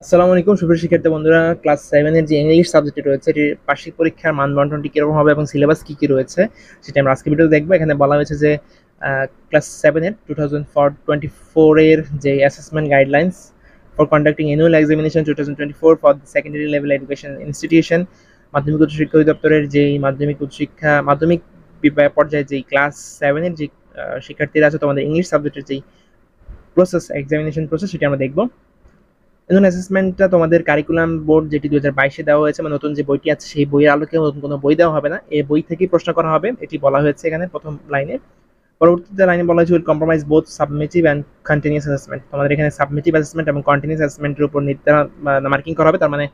আসসালামু আলাইকুম সুপ্রিয় শিক্ষার্থী বন্ধুরা, ক্লাস 7 এর যে ইংলিশ সাবজেক্টটি রয়েছে এটির বার্ষিক পরীক্ষার মান বন্টনটি কিরকম হবে এবং সিলেবাস কি কি রয়েছে সেটা আমরা আজকে ভিডিওতে দেখবো। এখানে বলা হয়েছে যে ক্লাস 7 এর 2024 এর যে assessment guidelines for conducting annual examination 2024 for the secondary level education institution, মাধ্যমিক উচ্চ শিক্ষা অধিদপ্তরের যেই মাধ্যমিক পর্যায়ে যেই ক্লাস 7 এর যে শিক্ষার্থীরা আছে তোমাদের ইংলিশ সাবজেক্টের যেই এক্সামিনেশন প্রসেস সেটা আমরা দেখবো। নতুন অ্যাসেসমেন্টটা তোমাদের কারিকুলাম বোর্ড যেটি 2022-এ দেওয়া হয়েছে, মানে নতুন যে বইটি আছে সেই বইয়ের আলোকে নতুন কোনো বই দেওয়া হবে না, এই বই থেকেই প্রশ্ন করা হবে, এটি বলা হয়েছে এখানে প্রথম লাইনে। পরবর্তীতে লাইনে বলা হয়েছে will compromise both সাবমিটিভ and continuous assessment. তোমাদের এখানে সাবমিটিভ অ্যাসেসমেন্ট এবং কন্টিনিউয়াস অ্যাসেসমেন্টের উপর নির্ধারণ মার্কিং করা হবে। তার মানে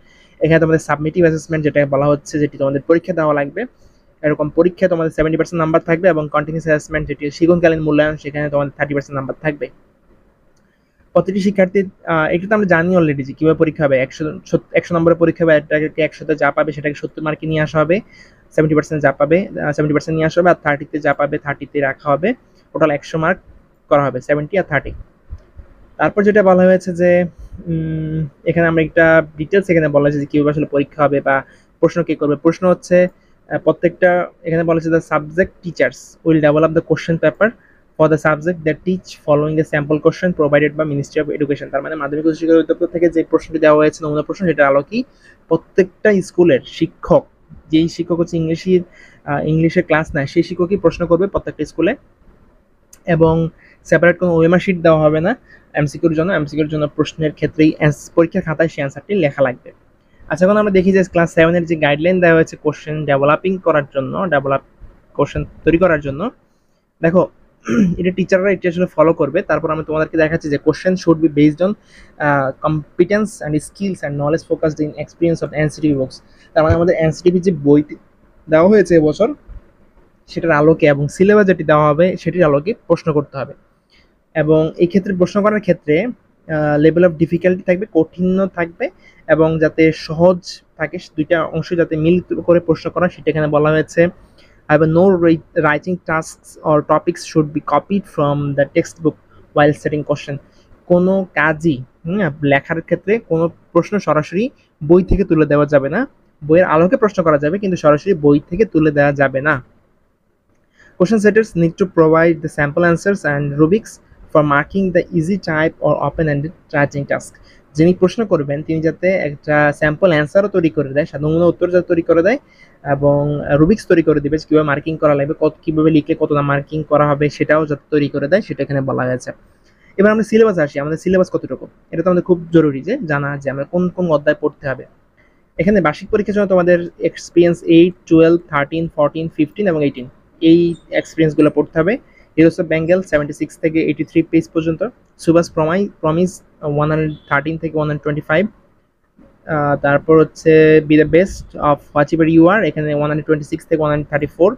এখানে তোমাদের সাবমিটিভ অ্যাসেসমেন্ট যেটা বলা হচ্ছে, যেটি তোমাদের পরীক্ষা দেওয়া লাগবে, এরকম পরীক্ষা তোমাদের 70% নাম্বার থাকবে, এবং কন্টিনিউয়াস অ্যাসেসমেন্ট যেটি শিক্ষণকালীন মূল্যায়ন সেখানে তোমাদের 30% নাম্বার থাকবে। প্রতিটি শিক্ষার্থীর এটা তো আমরা জানি অলরেডি যে কিভাবে পরীক্ষা হবে। 100 নম্বরের পরীক্ষা হবে, এটাকে 100-তে যা পাবে সেটাকে 70 মার্কে নিয়ে আসা হবে, 70% যা পাবে 70% নিয়ে আসা হবে, আর 30-তে যা পাবে 30-তে রাখা হবে। টোটাল 100 মার্ক করা হবে, 70 আর 30। তারপর যেটা বলা হয়েছে যে এখানে আমরা একটা ডিটেলস এখানে বলা হয়েছে যে কিভাবে আসলে পরীক্ষা হবে বা প্রশ্ন কে করবে। প্রশ্ন হচ্ছে প্রত্যেকটা, এখানে বলা হয়েছে the subject teachers will develop the question paper for the subject that teach following the sample question provided by ministry of education. তার মানে মাধ্যমিক উচ্চ শিক্ষা অধিদপ্তর থেকে যে প্রশ্নটি দেওয়া হয়েছে নমুনা প্রশ্ন, সেটার আলোকেই প্রত্যেকটা স্কুলের শিক্ষক, যেই শিক্ষক হচ্ছে ইংলিশের ক্লাস নেয় সেই শিক্ষকই প্রশ্ন করবে প্রত্যেকটা স্কুলে, এবং সেপারেট কোনো ওএমআর শিট দেওয়া হবে না এমসিকিউর জন্য প্রশ্নের ক্ষেত্রেই পরীক্ষার খাতায় সেই অ্যান্সারটি লেখা লাগবে। আচ্ছা, এখন আমরা দেখি যে ক্লাস 7 এর যে গাইডলাইন দেওয়া হয়েছে কোশ্চেন তৈরি করার জন্য। দেখো, এটা টিচাররা এটা আসলে ফলো করবে। তারপর আমি তোমাদেরকে দেখাচ্ছি যে question should be based on competence and skills and knowledge focused in experience of NCTB books. তার মানে আমাদের এনসিটিভি যে বইটি দেওয়া হয়েছে এবছর সেটার আলোকে এবং সিলেবাস যেটি দেওয়া হবে সেটির আলোকে প্রশ্ন করতে হবে। এবং এই ক্ষেত্রে প্রশ্ন করার ক্ষেত্রে লেভেল অফ ডিফিকাল্টি থাকবে, কঠিন থাকবে, এবং যাতে সহজ থাকে, দুইটা অংশ যাতে মিল করে প্রশ্ন করা সেটা এখানে বলা হয়েছে। However, no writing tasks or topics should be copied from the textbook while setting question. কোনো কাজই লেখার ক্ষেত্রে কোনো প্রশ্ন সরাসরি বই থেকে তুলে দেওয়া যাবে না। বইয়ের আলোকে প্রশ্ন করা যাবে, কিন্তু সরাসরি বই থেকে তুলে দেওয়া যাবে না। Question setters need to provide the sample answers and rubrics for marking the easy type or open-ended writing task. যিনি প্রশ্ন করবেন তিনি যাতে একটা স্যাম্পল অ্যান্সারও তৈরি করে দেয়, নমুনা উত্তর যাতে তৈরি করে দেয়, এবং রুবিক্স তৈরি করে দিবে কিভাবে মার্কিং করা লাগবে, কিভাবে লিখলে কতটা মার্কিং করা হবে সেটাও যাতে তৈরি করে দেয়, সেটা এখানে বলা হয়েছে। এবার আমরা সিলেবাস আসি, আমাদের সিলেবাস কতটুকু এটা তো আমাদের খুব জরুরি যে জানা, যে আমরা কোন কোন অধ্যায় পড়তে হবে। এখানে বার্ষিক পরীক্ষার জন্য তোমাদের এক্সপিরিয়েন্স 8, 12, 13, 14, 15 এবং 18 এই এক্সপিরিয়েন্সগুলো পড়তে হবে। হিরোস অফ বেঙ্গল 76 থেকে 83 পেজ পর্যন্ত, সুভাষ প্রমিস 113 থেকে 125, তারপর হচ্ছে be the best of whatever you are, এখানে 126 থেকে 134,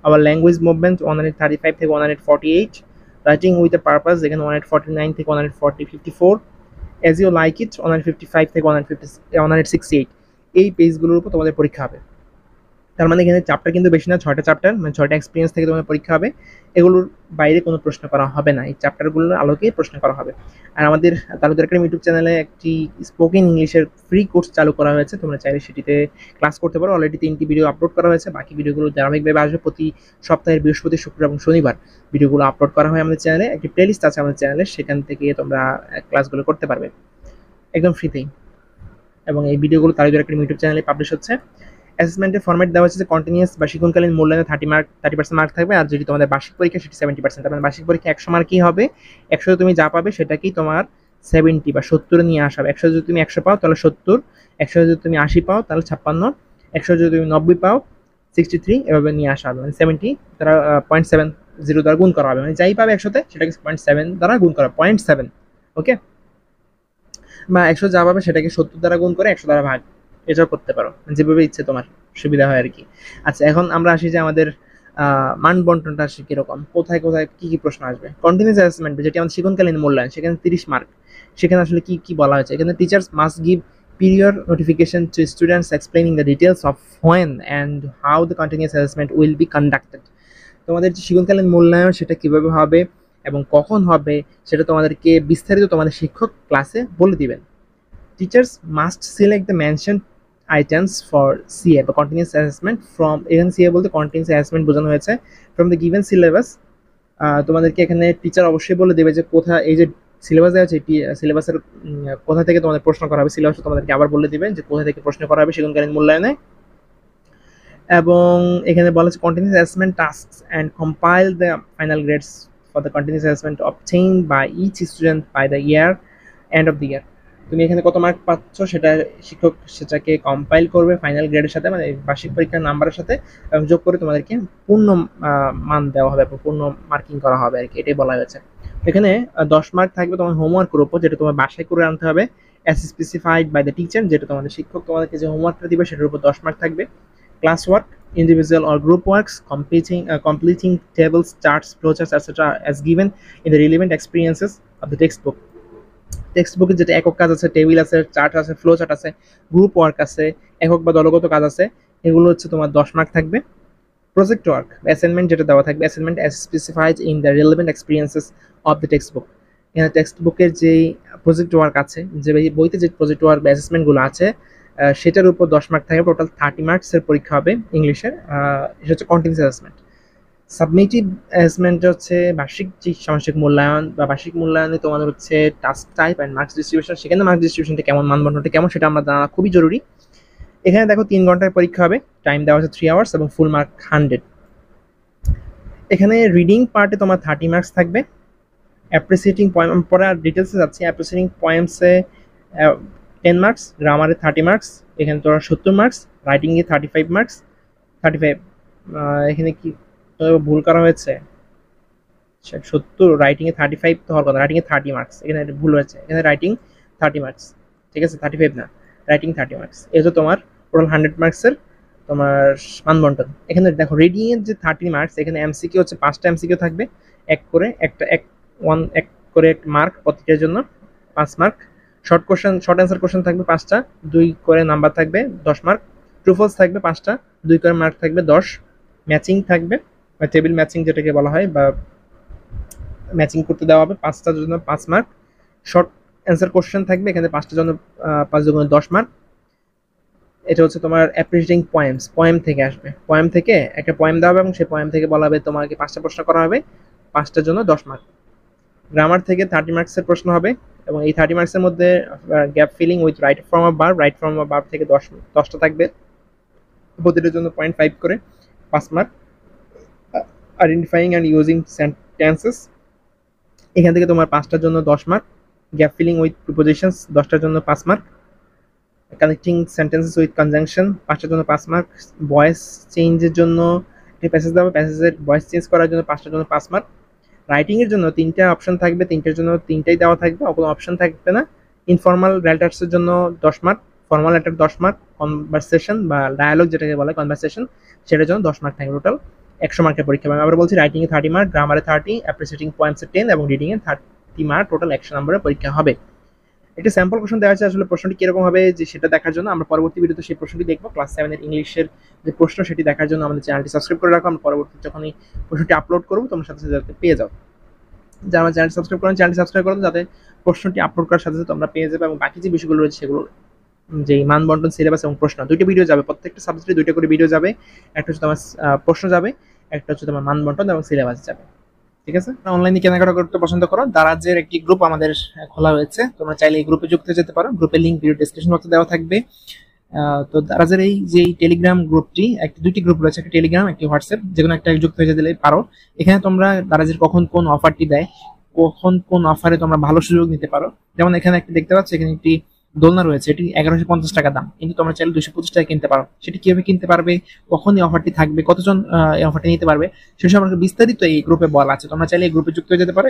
আবার ল্যাঙ্গুয়েজ মুভমেন্ট 135 থেকে 148, রাইটিং উইথ এ পারপাস এখানে 149 থেকে 154, অ্যাজ ইউ লাইক ইট 155 থেকে 168। এই পেজগুলোর উপর তোমাদের পরীক্ষা হবে। তার মানে এখানে চ্যাপ্টার কিন্তু বেশি না, 6টা চ্যাপ্টার, মানে 6টা এক্সপিরিয়েন্স থেকে তোমাদের পরীক্ষা হবে। এগুলোর বাইরে কোনো প্রশ্ন করা হবে না, এই চ্যাপ্টারগুলোর আলোকেই প্রশ্ন করা হবে। আর আমাদের তালুকদার একাডেমি ইউটিউব চ্যানেলে একটি স্পোকেন ইংলিশের ফ্রি কোর্স চালু করা হয়েছে, তোমরা চাইলে সেটিতে ক্লাস করতে পারো। অলরেডি 3টি ভিডিও আপলোড করা হয়েছে, বাকি ভিডিওগুলো ধারাবাহিকভাবে আসবে। প্রতি সপ্তাহের বৃহস্পতি, শুক্র এবং শনিবার ভিডিওগুলো আপলোড করা হয় আমাদের চ্যানেলে। একটি প্লেলিস্ট আছে আমাদের চ্যানেলে, সেখান থেকে তোমরা ক্লাসগুলো করতে পারবে একদম ফ্রিতেই। এবং এই ভিডিওগুলো তালুকদার একাডেমি ইউটিউব চ্যানেলে পাবলিশ হচ্ছে। অ্যাসেসমেন্টের ফরম্যাট দেওয়া হচ্ছে যে কন্টিনিউয়াস বা শিক্ষণকালীন মূল্যায়নে 30% মার্ক থাকবে, আর যদি তোমাদের বার্ষিক পরীক্ষা সেটি 70%। তার মানে বার্ষিক পরীক্ষা 100 মার্কই হবে, 100 তুমি যা পাবে সেটাকেই তোমার 70 বা 70 নিয়ে আসা হবে। 100 যদি তুমি 100 পাও তাহলে 70, 100 যদি তুমি 80 পাও তাহলে 56, 100 যদি তুমি 90 পাও 63, এভাবে নিয়ে আসা হবে। মানে 70 তারা 0.70 দ্বারা গুণ করা হবে, মানে যাই পাবে 100-তে সেটাকে 0.7 দ্বারা গুণ করা, 0.7। ওকে, বা 100 যা পাবে সেটাকে 70 দ্বারা গুণ করে 100 দ্বারা ভাগ, এটাও করতে পারো, যেভাবে ইচ্ছে তোমার সুবিধা হয় আর কি। আচ্ছা, এখন আমরা আসি যে আমাদের মান বন্টনটা আসে কিরকম, কোথায় কোথায় কি কি প্রশ্ন আসবে। কন্টিনিউয়াস অ্যাসেসমেন্ট যেটি আমাদের শিক্ষণকালীন মূল্যায়ন, সেখানে 30 মার্ক। সেখানে আসলে কি কি বলা হয়েছে, এখানে teachers must give period notification to students explaining the details of when and how the continuous assessment will be conducted. তোমাদের যে শিক্ষণকালীন মূল্যায়ন সেটা কিভাবে হবে এবং কখন হবে সেটা তোমাদেরকে বিস্তারিত তোমাদের শিক্ষক ক্লাসে বলে দিবেন। Teachers must select the mention items for CA বা continuous assessment from, এখানে CA বলতে continuous assessment বোঝানো হয়েছে, from the given syllabus। তোমাদেরকে এখানে টিচার অবশ্যই বলে দেবে যে কোথা, এই যে সিলেবাস দেওয়া আছে সিলেবাসের কোথা থেকে তোমাদের প্রশ্ন করা হবে, সিলেবাস তোমাদেরকে আবার বলে দিবে যে কোথা থেকে প্রশ্ন করা হবে সেগুনকালীন মূল্যায়নে। এবং এখানে বলা আছে continuous assessment tasks and compile the final grades for the continuous assessment obtained by each student by the year end of the year। তুমি এখানে কত মার্ক পাচ্ছ সেটা শিক্ষক সেটাকে কম্পাইল করবে ফাইনাল গ্রেডের সাথে, মানে বার্ষিক পরীক্ষার নাম্বারের সাথে, এবং যোগ করে তোমাদেরকে পূর্ণ মান দেওয়া হবে, পূর্ণ মার্কিং করা হবে আর কি, এটাই বলা হয়েছে। এখানে 10 মার্ক থাকবে তোমার হোমওয়ার্কের উপর, যেটা তোমার বাসায় করে আনতে হবে as specified by the teacher, যেটা তোমাদের শিক্ষক তোমাদেরকে যে হোমওয়ার্কটা দিবে সেটার উপর 10 মার্ক থাকবে। Class work, individual or group works, completing tables, charts, flowcharts, etc. as given in the relevant experiences of the textbook। টেক্সটবুকে যেটা একক কাজ আছে, টেবিল আছে, চার্ট আছে, ফ্লো চার্ট আছে, গ্রুপ ওয়ার্ক আছে, একক বা দলগত কাজ আছে, এগুলো হচ্ছে তোমার 10 মার্ক থাকবে। প্রজেক্ট ওয়ার্ক, অ্যাসাইনমেন্ট যেটা দেওয়া থাকবে, assignment as specified in the relevant experiences of the textbook. এখানে টেক্সটবুকের যেই প্রজেক্ট ওয়ার্ক আছে, যে বইতে যে প্রজেক্ট ওয়ার্ক বা অ্যাসেসমেন্টগুলো আছে সেটার উপর 10 মার্ক থাকবে। টোটাল 30 মার্কসের পরীক্ষা হবে ইংলিশের। এটা হচ্ছে কন্টিনিউয়াস অ্যাসেসমেন্ট। সাবমিটিভ অ্যাসেসমেন্ট হচ্ছে বার্ষিক যে সামাজিক মূল্যায়ন, বা বার্ষিক মূল্যায়নে তোমাদের হচ্ছে task type and marks distribution, সেখানে মার্কস ডিস্ট্রিবিউশনটা কেমন, মানদণ্ডটা কেমন সেটা আমরা জানা খুবই জরুরি। এখানে দেখো 3 ঘন্টার পরীক্ষা হবে, টাইম দেওয়া আছে 3 আওয়ার্স এবং ফুল মার্ক 100। এখানে রিডিং পার্টে তোমার 30 মার্কস থাকবে। অ্যাপ্রিসিয়েটিং পয়েম পরে আর ডিটেলসে যাচ্ছি। অ্যাপ্রিসিয়েটিং পয়েমসে 10 মার্কস, গ্রামারে 30 মার্কস, এখানে তোরা 70 মার্কস, রাইটিংয়ে 35 মার্কস, 35। এখানে কি ভুল করা হয়েছে, 70, রাইটিংয়ে 35 তো হওয়ার কথা, রাইটিংয়ে 30 মার্কস, এখানে ভুল হয়েছে, এখানে রাইটিং 30 মার্কস, ঠিক আছে, 35 না, রাইটিং 30 মার্কস। এই হচ্ছে তোমার টোটাল 100 মার্কসের তোমার মানবন্টন। এখানে দেখো রিডিংয়ের যে 30 মার্কস, এখানে এমসিকিউ হচ্ছে 5টা এমসিকিউ থাকবে, এক করে এক করে মার্ক প্রত্যেকের জন্য 5 মার্ক। শর্ট অ্যান্সার কোশ্চেন থাকবে 5টা, 2 করে নাম্বার থাকবে 10 মার্ক। ট্রুফলস থাকবে 5টা, 2 করে মার্ক থাকবে 10। ম্যাচিং থাকবে, বা টেবিল ম্যাচিং যেটাকে বলা হয়, বা ম্যাচিং করতে দেওয়া হবে 5টার জন্য 5 মার্ক। শর্ট অ্যান্সার কোশ্চেন থাকবে, এখানে 5টার জন্য 5 দুগুণে 10 মার্ক। এটা হচ্ছে তোমার অ্যাপ্রিসিয়েটিং পয়েমস, পয়েম থেকে আসবে, পয়েম থেকে একটা পয়েম দেওয়া হবে এবং সেই পয়েম থেকে বলা হবে তোমাকে 5টা প্রশ্ন করা হবে, 5টার জন্য 10 মার্ক। গ্রামার থেকে 30 মার্কসের প্রশ্ন হবে, এবং এই 30 মার্কসের মধ্যে gap filling with right form of verb, right form of verb থেকে 10টা থাকবে, প্রতিটার জন্য 0.5 করে 5 mark. Identifying and using sentences, এখান থেকে তোমার 5টার জন্য 10 mark. Gap filling with prepositions 10টার জন্য 5 mark. Connecting sentences with conjunction 5টার জন্য 5 মার্ক। ভয়েস চেঞ্জের জন্য একটি প্যাসেজ দেওয়া হবে, প্যাসেজের ভয়েস চেঞ্জ করার জন্য 5টার জন্য 5 মার্ক। রাইটিংয়ের জন্য 3টা অপশন থাকবে, 3টার জন্য 3টাই দেওয়া থাকবে, কোনো অপশন থাকবে না। ইনফর্মাল লেটার্সের জন্য 10 mark, formal letter 10 mark, conversation বা ডায়ালগ যেটাকে বলে কনভারসেশন, সেটার জন্য 10 মার্ক থাকবে। টোটাল 100 মার্কের পরীক্ষা। আমি আবার বলছি, রাইটিংয়ে 30 মার্ক, গ্রামারে 30, অ্যাপ্রিসিয়েটিং পয়েন্টসে 10 এবং রিডিংয়ে 30 মার্ক, টোটাল 100 নম্বরের পরীক্ষা হবে। একটা স্যাম্পল কোশ্চেন দেওয়া আছে, আসলে প্রশ্নটি কিরকম হবে যে সেটা দেখার জন্য আমরা পরবর্তী ভিডিওতে সেই প্রশ্নটি দেখবো। ক্লাস 7 এর ইংলিশের যে প্রশ্ন সেটি দেখার জন্য আমাদের চ্যানেলটি সাবস্ক্রাইব করে রাখো, আমরা পরবর্তী যখন এই প্রশ্নটি আপলোড করবো তোমার সাথে সাথে পেয়ে যাও। যারা আমার চ্যানেলটি সাবস্ক্রাইব করেন, চ্যানেলটি সাবস্ক্রাইব করুন, যাতে প্রশ্নটি আপলোড করার সাথে সাথে তোমরা পেয়ে যাবে, এবং বাকি যে বিষয়গুলো রয়েছে সেগুলো, যে মানবন্টন, সিলেবাস এবং প্রশ্ন, 2টি ভিডিও যাবে, প্রত্যেকটা সাবজেক্টে 2টা করে ভিডিও যাবে। একটা হচ্ছে তোমার প্রশ্ন যাবে, একটা হচ্ছে তোমার মানবন্টন এবং সিলেবাস যাবে, ঠিক আছে। অনলাইনে কেনাকাটা করতে পছন্দ করো, দারাজের একটি গ্রুপ আমাদের খোলা হয়েছে, তোমরা চাইলে এই গ্রুপে যুক্ত হয়ে যেতে পারো। গ্রুপের লিঙ্ক ভিডিও ডেসক্রিপশন বক্সে দেওয়া থাকবে। তো দারাজের এই যে টেলিগ্রাম গ্রুপটি, দুইটি গ্রুপ রয়েছে, একটা টেলিগ্রাম, একটি হোয়াটসঅ্যাপ, যে কোনো একটা যুক্ত হয়ে যেতে পারো। এখানে তোমরা দারাজের কখন কোন অফারটি দেয়, কখন কোন অফারে তোমরা ভালো সুযোগ নিতে পারো। যেমন এখানে একটা দেখতে পাচ্ছ, এখানে একটি দোলনা রয়েছে, এটি 1150 টাকা দাম, কিন্তু তোমরা চাইলে 225 টাকা কিনতে পারো। সেটি কিভাবে কিনতে পারবে, কখন এই অফারটি থাকবে, কতজন এই অফারটি নিতে পারবে, সে সম্পর্কে বিস্তারিত এই গ্রুপে বলা আছে। তোমরা চাইলে এই গ্রুপে যুক্ত হয়ে যেতে পারো।